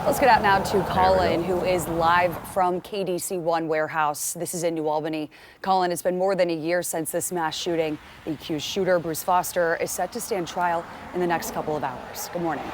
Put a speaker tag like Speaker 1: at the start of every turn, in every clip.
Speaker 1: Let's get out now to Colin, who is live from KDC 1 warehouse. This is in New Albany. Colin, it's been more than a year since this mass shooting. The accused shooter, Bruce Foster, is set to stand trial in the next couple of hours. Good morning.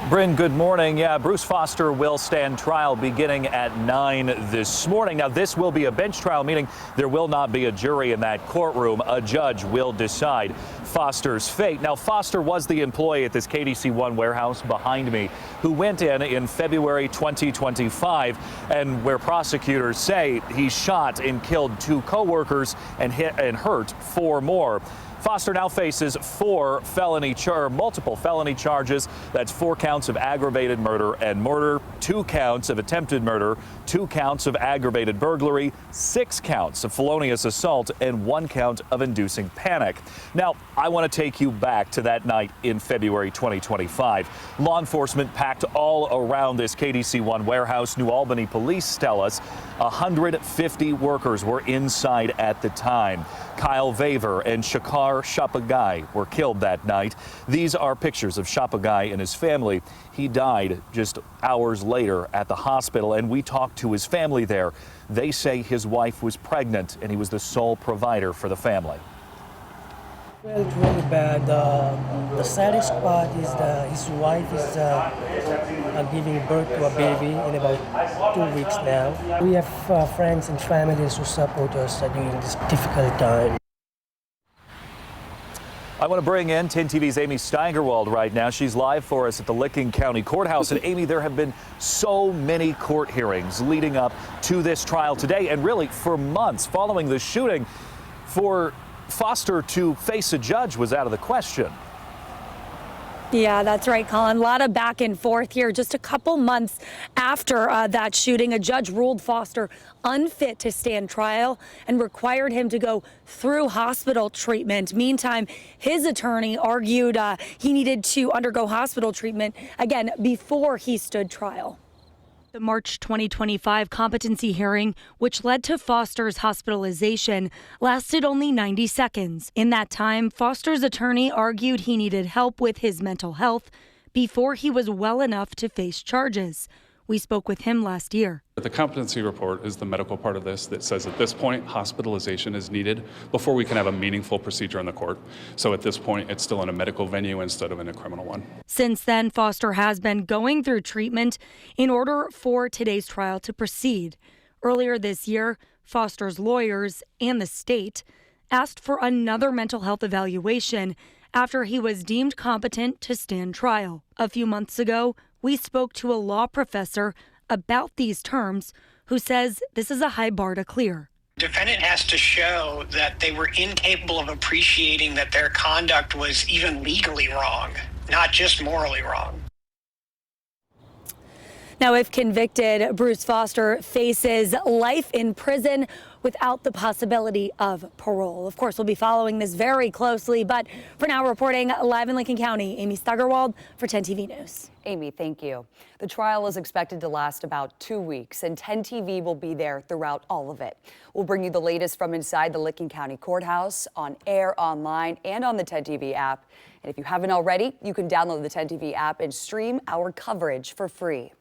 Speaker 2: Bryn, good morning. Yeah, Bruce Foster will stand trial beginning at 9 this morning. Now, this will be a bench trial, meaning there will not be a jury in that courtroom. A judge will decide Foster's fate. Now, Foster was the employee at this KDC 1 warehouse behind me who went in February 2025, and where prosecutors say he shot and killed 2 co-workers and hurt 4 more. Foster now faces multiple felony charges. That's 4 counts of aggravated murder and murder, 2 counts of attempted murder, 2 counts of aggravated burglary, 6 counts of felonious assault, and 1 count of inducing panic. Now, I want to take you back to that night in February 2025. Law enforcement packed all around this KDC 1 warehouse. New Albany police tell us 150 workers were inside at the time. Kyle Vaver and Shekhar Chapagai were killed that night. These are pictures of Chapagai and his family. He died just hours later at the hospital, and we talked to his family there. They say his wife was pregnant and he was the sole provider for the family.
Speaker 3: Well, it's really bad. The saddest part is that his wife is giving birth to a baby in about 2 weeks now. We have friends and families who support us during this difficult time.
Speaker 2: I want to bring in 10 TV's Amy Steigerwald right now. She's live for us at the Licking County Courthouse. And Amy, there have been so many court hearings leading up to this trial today, and really for months following the shooting. For Foster to face a judge was out of the question.
Speaker 4: Yeah, that's right, Colin. A lot of back and forth here. Just a couple months after that shooting, a judge ruled Foster unfit to stand trial and required him to go through hospital treatment. Meantime, his attorney argued he needed to undergo hospital treatment again before he stood trial. The March 2025 competency hearing, which led to Foster's hospitalization, lasted only 90 seconds. In that time, Foster's attorney argued he needed help with his mental health before he was well enough to face charges. We spoke with him last year.
Speaker 5: The competency report is the medical part of this that says at this point hospitalization is needed before we can have a meaningful procedure in the court. So at this point it's still in a medical venue instead of in a criminal one. Since then, Foster has been going through treatment in order for today's trial to proceed. Earlier this year, Foster's lawyers and the state asked for another mental health evaluation after he was deemed competent to stand trial. A few months ago, we spoke to a law professor about these terms who says this is a high bar to clear.
Speaker 6: Defendant has to show that they were incapable of appreciating that their conduct was even legally wrong, not just morally wrong.
Speaker 4: Now, if convicted, Bruce Foster faces life in prison without the possibility of parole. Of course, we'll be following this very closely, but for now, reporting live in Lincoln County, Amy Steigerwald for 10 TV News.
Speaker 1: Amy, thank you. The trial is expected to last about 2 weeks, and 10 TV will be there throughout all of it. We'll bring you the latest from inside the Licking County Courthouse, on air, online, and on the 10 TV app. And if you haven't already, you can download the 10 TV app and stream our coverage for free.